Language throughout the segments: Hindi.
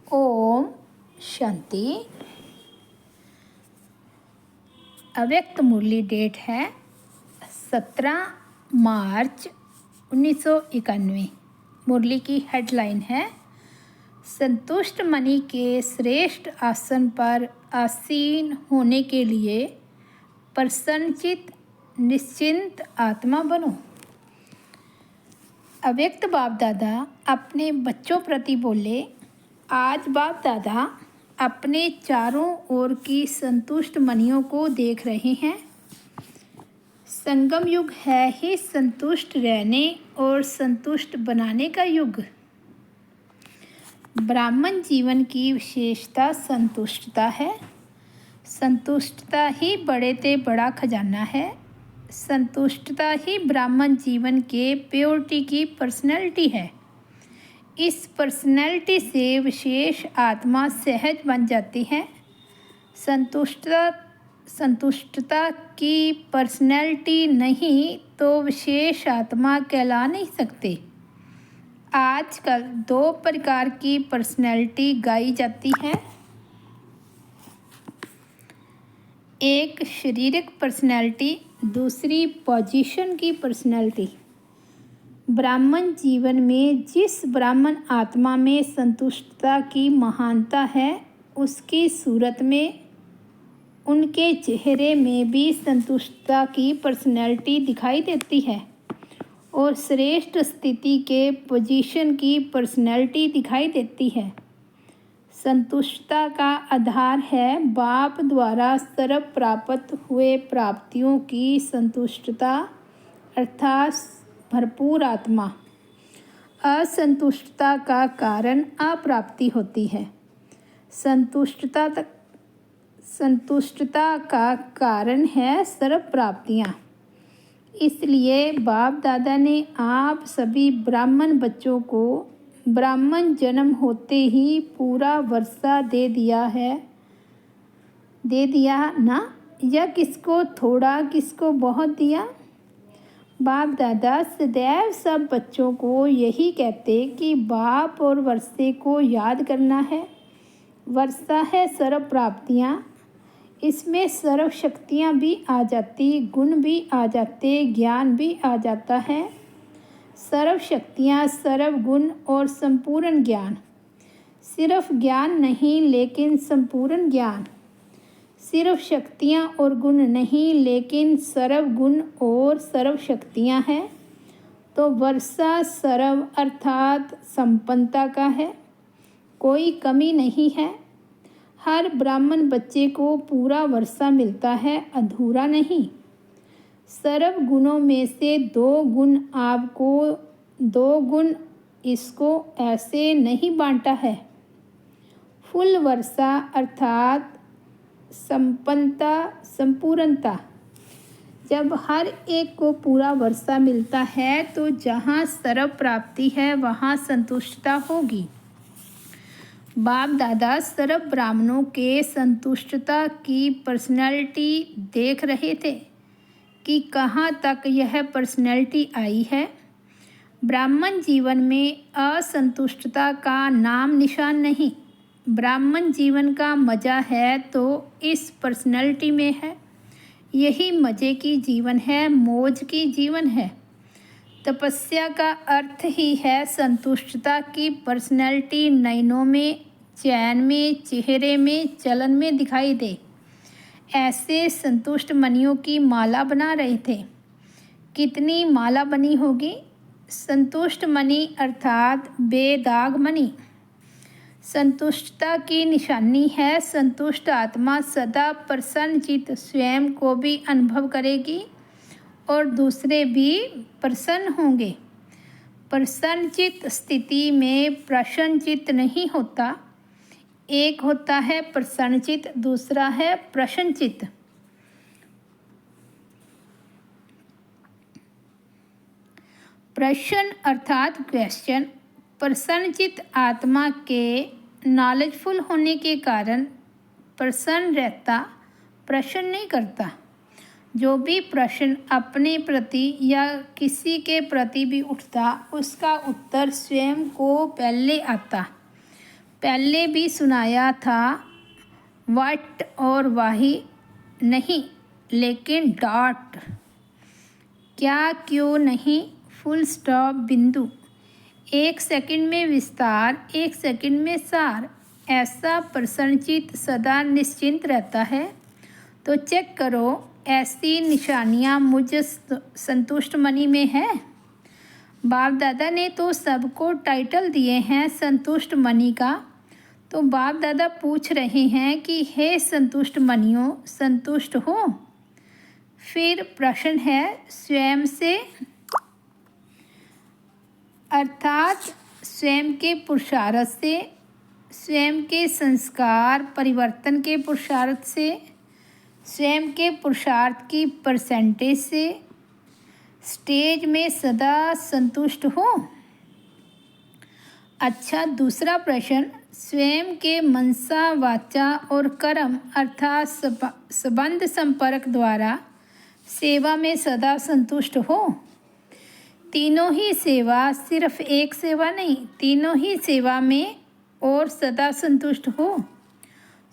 ओम शांति। अव्यक्त मुरली डेट है 17 मार्च 1991। मुरली की हेडलाइन है संतुष्ट मनी के श्रेष्ठ आसन पर आसीन होने के लिए प्रसन्नचित निश्चिंत आत्मा बनो। अव्यक्त बाप दादा अपने बच्चों प्रति बोले, आज बाप दादा अपने चारों ओर की संतुष्ट मनियों को देख रहे हैं। संगम युग है ही संतुष्ट रहने और संतुष्ट बनाने का युग। ब्राह्मण जीवन की विशेषता संतुष्टता है। संतुष्टता ही बड़े ते बड़ा खजाना है। संतुष्टता ही ब्राह्मण जीवन के प्योरिटी की पर्सनैलिटी है। इस पर्सनैलिटी से विशेष आत्मा सहज बन जाती है। संतुष्टता की पर्सनैलिटी नहीं तो विशेष आत्मा कहला नहीं सकते। आजकल 2 प्रकार की पर्सनैलिटी गाई जाती है। एक शारीरिक पर्सनैलिटी, दूसरी पोजीशन की पर्सनैलिटी। ब्राह्मण जीवन में जिस ब्राह्मण आत्मा में संतुष्टता की महानता है, उसकी सूरत में, उनके चेहरे में भी संतुष्टता की पर्सनैलिटी दिखाई देती है और श्रेष्ठ स्थिति के पोजीशन की पर्सनैलिटी दिखाई देती है। संतुष्टता का आधार है बाप द्वारा सर्व प्राप्त हुए प्राप्तियों की संतुष्टता अर्थात भरपूर आत्मा। असंतुष्टता का कारण अप्राप्ति होती है। संतुष्टता का कारण है सर्व प्राप्तियाँ। इसलिए बाप दादा ने आप सभी ब्राह्मण बच्चों को ब्राह्मण जन्म होते ही पूरा वर्षा दे दिया ना, या किसको थोड़ा किसको बहुत दिया। बाप दादा सदैव सब बच्चों को यही कहते कि बाप और वर्षे को याद करना है। वर्षा है सर्व प्राप्तियाँ, इसमें सर्व शक्तियाँ भी आ जाती, गुण भी आ जाते, ज्ञान भी आ जाता है। सर्व शक्तियाँ, सर्व गुण और संपूर्ण ज्ञान। सिर्फ ज्ञान नहीं लेकिन संपूर्ण ज्ञान। सिर्फ शक्तियाँ और गुण नहीं लेकिन सर्व गुण और सर्व शक्तियाँ हैं। तो वर्षा सर्व अर्थात संपन्नता का है, कोई कमी नहीं है। हर ब्राह्मण बच्चे को पूरा वर्षा मिलता है, अधूरा नहीं। सर्व गुणों में से 2 गुण आपको, 2 गुण इसको ऐसे नहीं बांटा है। फुल वर्षा अर्थात संपन्नता, संपूर्णता। जब हर एक को पूरा वर्षा मिलता है तो जहाँ सर्व प्राप्ति है वहाँ संतुष्टता होगी। बाप दादा सर्व ब्राह्मणों के संतुष्टता की पर्सनैलिटी देख रहे थे कि कहाँ तक यह पर्सनैलिटी आई है। ब्राह्मण जीवन में असंतुष्टता का नाम निशान नहीं। ब्राह्मण जीवन का मज़ा है तो इस पर्सनैलिटी में है। यही मज़े की जीवन है, मौज की जीवन है। तपस्या का अर्थ ही है संतुष्टता की पर्सनैलिटी नयनों में, चैन में, चेहरे में, चलन में दिखाई दे। ऐसे संतुष्ट मनियों की माला बना रहे थे। कितनी माला बनी होगी? संतुष्ट मणि अर्थात बेदाग मणि। संतुष्टता की निशानी है। संतुष्ट आत्मा सदा प्रसन्नचित स्वयं को भी अनुभव करेगी और दूसरे भी प्रसन्न होंगे। प्रसन्नचित स्थिति में प्रसन्नचित नहीं होता। एक होता है प्रसन्नचित, दूसरा है प्रसन्नचित। प्रसन्न अर्थात क्वेश्चन। प्रसन्नचित आत्मा के नॉलेजफुल होने के कारण प्रसन्न रहता, प्रश्न नहीं करता। जो भी प्रश्न अपने प्रति या किसी के प्रति भी उठता, उसका उत्तर स्वयं को पहले आता। पहले भी सुनाया था वट और वाही नहीं, लेकिन डॉट, क्या क्यों नहीं, फुल स्टॉप, बिंदु, 1 सेकंड में विस्तार, 1 सेकंड में सार। ऐसा प्रसन्नचित्त सदा निश्चिंत रहता है। तो चेक करो, ऐसी निशानियाँ मुझ संतुष्ट मनी में है। बाप दादा ने तो सबको टाइटल दिए हैं संतुष्ट मनी का। तो बाप दादा पूछ रहे हैं कि हे संतुष्ट मनियों, संतुष्ट हो? फिर प्रश्न है स्वयं से, अर्थात स्वयं के पुरुषार्थ से, स्वयं के संस्कार परिवर्तन के पुरुषार्थ से, स्वयं के पुरुषार्थ की परसेंटेज से, स्टेज में सदा संतुष्ट हो। अच्छा, दूसरा प्रश्न, स्वयं के मनसा, वाचा और कर्म अर्थात संबंध संपर्क द्वारा सेवा में सदा संतुष्ट हो। तीनों ही सेवा, सिर्फ एक सेवा नहीं, तीनों ही सेवा में और सदा संतुष्ट हो।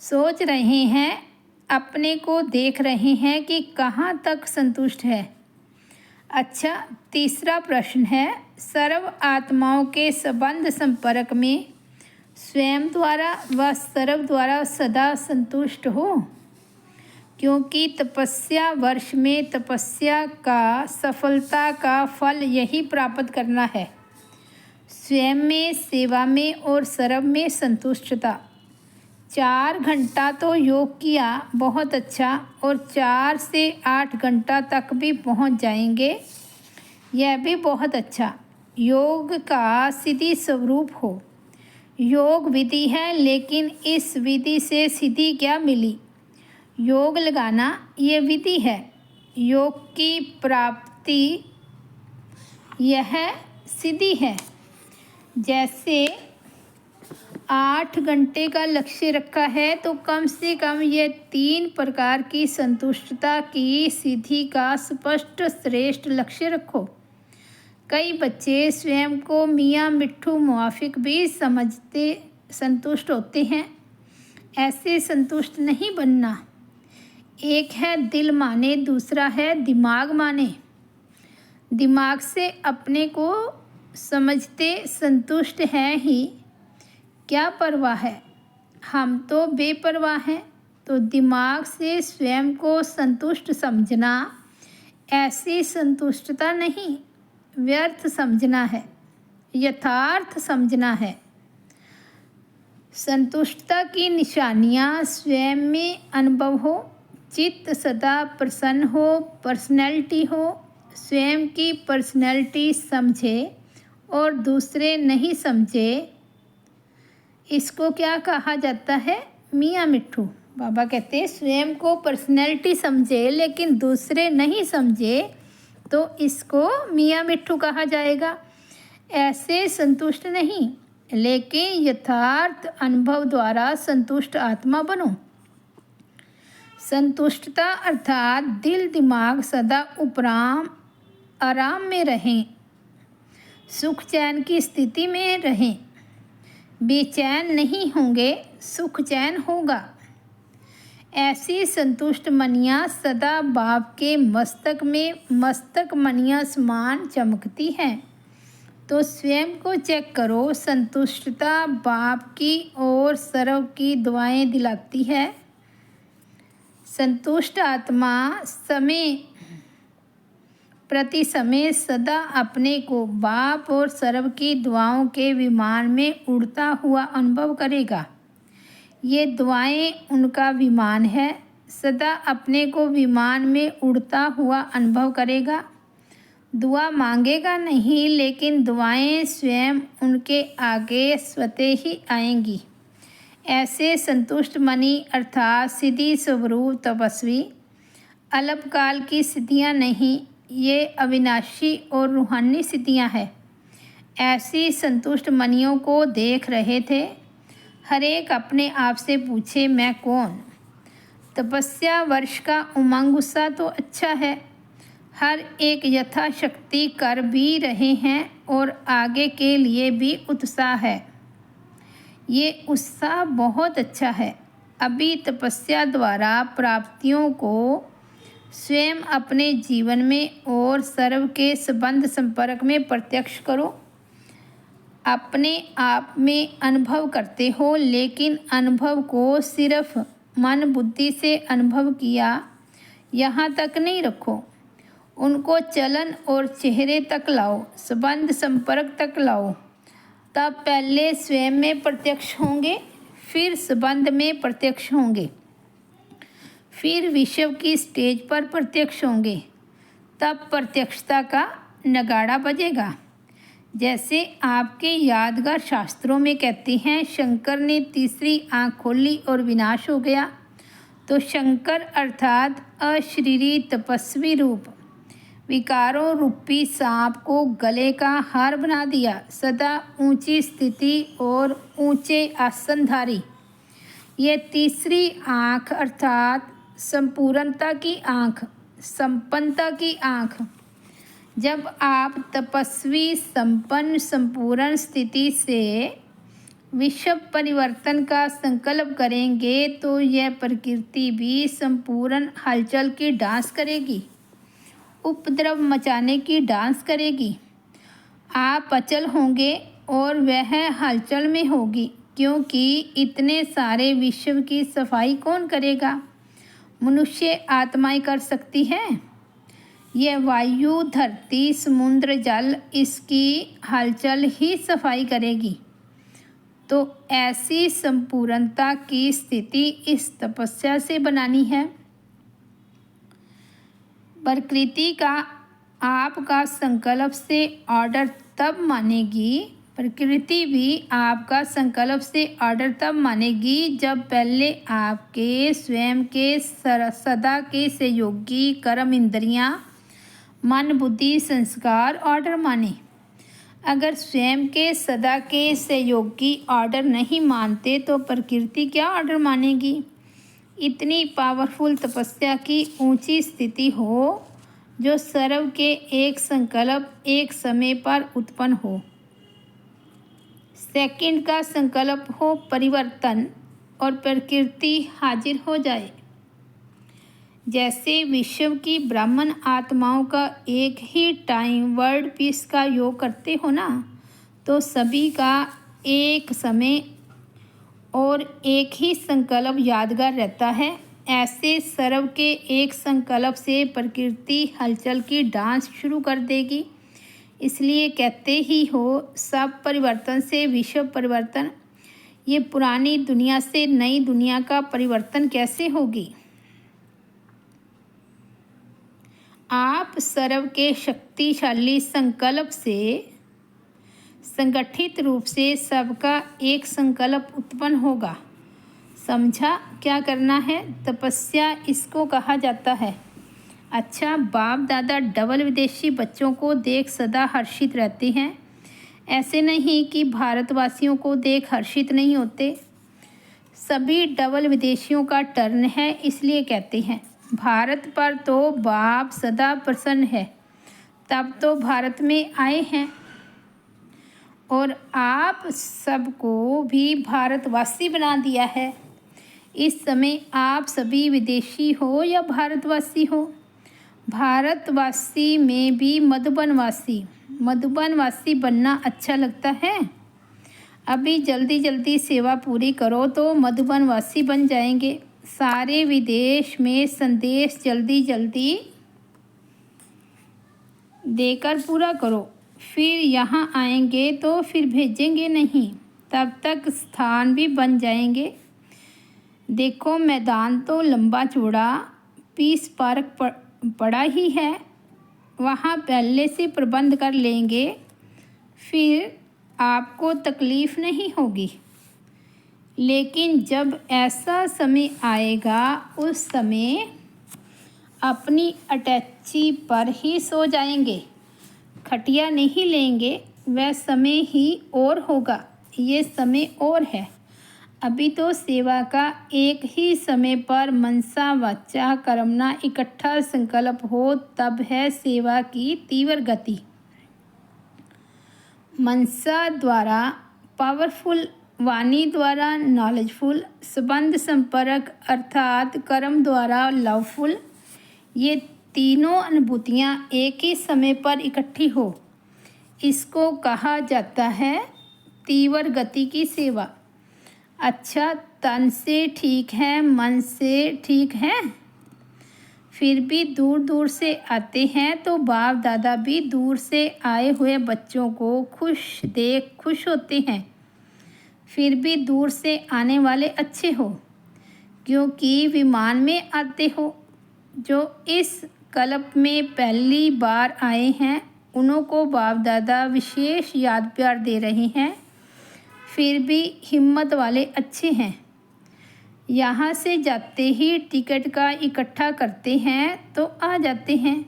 सोच रहे हैं, अपने को देख रहे हैं कि कहाँ तक संतुष्ट है। अच्छा, तीसरा प्रश्न है, सर्व आत्माओं के संबंध संपर्क में स्वयं द्वारा व सर्व द्वारा सदा संतुष्ट हो। क्योंकि तपस्या वर्ष में तपस्या का सफलता का फल यही प्राप्त करना है, स्वयं में, सेवा में और सर्व में संतुष्टता। 4 घंटा तो योग किया, बहुत अच्छा, और 4 से 8 घंटा तक भी पहुंच जाएंगे, यह भी बहुत अच्छा। योग का सिद्धि स्वरूप हो। योग विधि है, लेकिन इस विधि से सिद्धि क्या मिली? योग लगाना ये विधि है। योग की प्राप्ति यह सिद्धि है। जैसे 8 घंटे का लक्ष्य रखा है, तो कम से कम ये 3 प्रकार की संतुष्टता की सिद्धि का स्पष्ट श्रेष्ठ लक्ष्य रखो। कई बच्चे स्वयं को मियाँ मिट्ठू मुआफिक भी समझते संतुष्ट होते हैं। ऐसे संतुष्ट नहीं बनना। एक है दिल माने, दूसरा है दिमाग माने। दिमाग से अपने को समझते संतुष्ट हैं ही, क्या परवाह है, हम तो बेपरवाह हैं। तो दिमाग से स्वयं को संतुष्ट समझना ऐसी संतुष्टता नहीं, व्यर्थ समझना है, यथार्थ समझना है। संतुष्टता की निशानियाँ स्वयं में अनुभव हो, चित्त सदा प्रसन्न हो, पर्सनैलिटी हो, स्वयं की पर्सनैलिटी समझे और दूसरे नहीं समझे। इसको क्या कहा जाता है? मियाँ मिट्ठू। बाबा कहते हैं स्वयं को पर्सनैलिटी समझे लेकिन दूसरे नहीं समझे, तो इसको मियाँ मिट्ठू कहा जाएगा। ऐसे संतुष्ट नहीं, लेकिन यथार्थ अनुभव द्वारा संतुष्ट आत्मा बनो। संतुष्टता अर्थात दिल दिमाग सदा उपराम आराम में रहें, सुख चैन की स्थिति में रहें। बेचैन नहीं होंगे, सुख चैन होगा। ऐसी संतुष्ट मनियाँ सदा बाप के मस्तक मनियाँ समान चमकती हैं। तो स्वयं को चेक करो, संतुष्टता बाप की और सर्व की दुआएं दिलाती है। संतुष्ट आत्मा समय प्रति समय सदा अपने को बाप और सर्व की दुआओं के विमान में उड़ता हुआ अनुभव करेगा। ये दुआएं उनका विमान है, सदा अपने को विमान में उड़ता हुआ अनुभव करेगा। दुआ मांगेगा नहीं, लेकिन दुआएं स्वयं उनके आगे स्वतः ही आएंगी। ऐसे संतुष्ट मनी अर्थात सिद्धि स्वरूप तपस्वी अल्पकाल की सिद्धियां नहीं, ये अविनाशी और रूहानी सिद्धियां हैं। ऐसी संतुष्ट मनियों को देख रहे थे। हर एक अपने आप से पूछे, मैं कौन? तपस्या वर्ष का उमंग उत्साह तो अच्छा है, हर एक यथाशक्ति कर भी रहे हैं और आगे के लिए भी उत्साह है। ये उत्साह बहुत अच्छा है। अभी तपस्या द्वारा प्राप्तियों को स्वयं अपने जीवन में और सर्व के संबंध संपर्क में प्रत्यक्ष करो। अपने आप में अनुभव करते हो, लेकिन अनुभव को सिर्फ मन बुद्धि से अनुभव किया यहाँ तक नहीं रखो। उनको चलन और चेहरे तक लाओ, संबंध संपर्क तक लाओ। तब पहले स्वयं में प्रत्यक्ष होंगे, फिर संबंध में प्रत्यक्ष होंगे, फिर विश्व की स्टेज पर प्रत्यक्ष होंगे। तब प्रत्यक्षता का नगाड़ा बजेगा। जैसे आपके यादगार शास्त्रों में कहते हैं, शंकर ने तीसरी आँख खोली और विनाश हो गया। तो शंकर अर्थात अशरीरी तपस्वी रूप विकारों रूपी सांप को गले का हार बना दिया। सदा ऊंची स्थिति और ऊंचे आसनधारी। ये तीसरी आँख अर्थात संपूर्णता की आँख, संपन्नता की आँख। जब आप तपस्वी संपन्न संपूर्ण स्थिति से विश्व परिवर्तन का संकल्प करेंगे तो यह प्रकृति भी संपूर्ण हलचल की डांस करेगी, उपद्रव मचाने की डांस करेगी। आप अचल होंगे और वह हलचल में होगी, क्योंकि इतने सारे विश्व की सफाई कौन करेगा? मनुष्य आत्माएं कर सकती है। यह वायु, धरती, समुद्र, जल इसकी हलचल ही सफाई करेगी। तो ऐसी संपूर्णता की स्थिति इस तपस्या से बनानी है। प्रकृति का आपका संकल्प से ऑर्डर तब मानेगी, प्रकृति भी आपका संकल्प से ऑर्डर तब मानेगी जब पहले आपके स्वयं के सदा के सहयोगी कर्म, इंद्रियां, मन, बुद्धि, संस्कार ऑर्डर माने। अगर स्वयं के सदा के सहयोगी ऑर्डर नहीं मानते तो प्रकृति क्या ऑर्डर मानेगी? इतनी पावरफुल तपस्या की ऊंची स्थिति हो जो सर्व के एक संकल्प एक समय पर उत्पन्न हो। सेकंड का संकल्प हो परिवर्तन और प्रकृति हाजिर हो जाए। जैसे विश्व की ब्राह्मण आत्माओं का एक ही टाइम वर्ल्ड पीस का योग करते हो ना, तो सभी का एक समय और एक ही संकल्प यादगार रहता है। ऐसे सर्व के एक संकल्प से प्रकृति हलचल की डांस शुरू कर देगी। इसलिए कहते ही हो, सब परिवर्तन से विश्व परिवर्तन। ये पुरानी दुनिया से नई दुनिया का परिवर्तन कैसे होगी? आप सर्व के शक्तिशाली संकल्प से संगठित रूप से सबका एक संकल्प उत्पन्न होगा। समझा क्या करना है? तपस्या इसको कहा जाता है। अच्छा, बाप दादा डबल विदेशी बच्चों को देख सदा हर्षित रहते हैं। ऐसे नहीं कि भारतवासियों को देख हर्षित नहीं होते। सभी डबल विदेशियों का टर्न है, इसलिए कहते हैं। भारत पर तो बाप सदा प्रसन्न है, तब तो भारत में आए हैं। और आप सबको भी भारतवासी बना दिया है। इस समय आप सभी विदेशी हो या भारतवासी हो। भारतवासी में भी मधुबनवासी बनना अच्छा लगता है। अभी जल्दी जल्दी सेवा पूरी करो तो मधुबनवासी बन जाएंगे। सारे विदेश में संदेश जल्दी जल्दी देकर पूरा करो, फिर यहाँ आएंगे तो फिर भेजेंगे नहीं, तब तक स्थान भी बन जाएंगे। देखो, मैदान तो लंबा चौड़ा पीस पार्क पड़ा ही है, वहाँ पहले से प्रबंध कर लेंगे, फिर आपको तकलीफ़ नहीं होगी। लेकिन जब ऐसा समय आएगा, उस समय अपनी अटैची पर ही सो जाएंगे, खटिया नहीं लेंगे। वह समय ही और होगा, ये समय और है। अभी तो सेवा का एक ही समय पर मनसा वाचा कर्मणा इकट्ठा संकल्प हो, तब है सेवा की तीव्र गति। मनसा द्वारा पावरफुल वाणी द्वारा नॉलेजफुल, संबंध संपर्क अर्थात कर्म द्वारा लवफुल। ये तीनों अनुभूतियाँ एक ही समय पर इकट्ठी हो, इसको कहा जाता है तीव्र गति की सेवा। अच्छा, तन से ठीक है, मन से ठीक है, फिर भी दूर दूर से आते हैं, तो बाप दादा भी दूर से आए हुए बच्चों को खुश देख खुश होते हैं। फिर भी दूर से आने वाले अच्छे हो, क्योंकि विमान में आते हो। जो इस कल्प में पहली बार आए हैं, उन्हों को बाप दादा विशेष याद प्यार दे रहे हैं। फिर भी हिम्मत वाले अच्छे हैं। यहाँ से जाते ही टिकट का इकट्ठा करते हैं तो आ जाते हैं।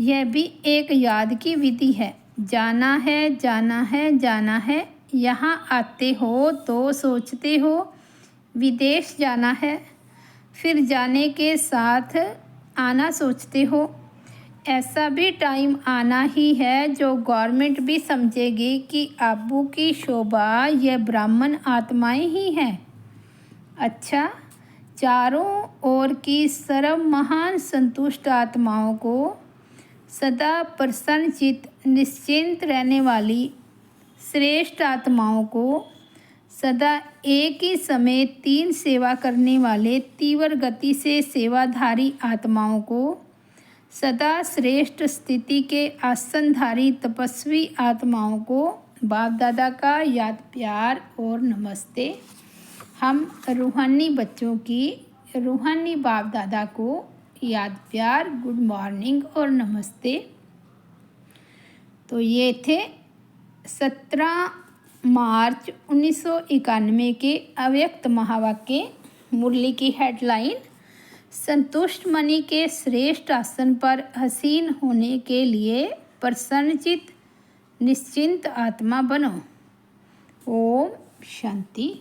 यह भी एक याद की विधि है। जाना है, जाना है, जाना है। यहाँ आते हो तो सोचते हो विदेश जाना है, फिर जाने के साथ आना सोचते हो। ऐसा भी टाइम आना ही है जो गवर्नमेंट भी समझेगी कि अब्बू की शोभा यह ब्राह्मण आत्माएं ही हैं। अच्छा, चारों ओर की सर्व महान संतुष्ट आत्माओं को सदा प्रसन्नचित निश्चिंत रहने वाली श्रेष्ठ आत्माओं को सदा एक ही समय 3 सेवा करने वाले तीव्र गति से सेवाधारी आत्माओं को सदा श्रेष्ठ स्थिति के आसनधारी तपस्वी आत्माओं को बाप दादा का याद प्यार और नमस्ते। हम रूहानी बच्चों की रूहानी बाप दादा को याद प्यार, गुड मॉर्निंग और नमस्ते। तो ये थे 17 मार्च 1991 के अव्यक्त महावाक्य। मुरली की हेडलाइन, संतुष्ट मणि के श्रेष्ठ आसन पर हसीन होने के लिए प्रसन्नचित निश्चिंत आत्मा बनो। ओम शांति।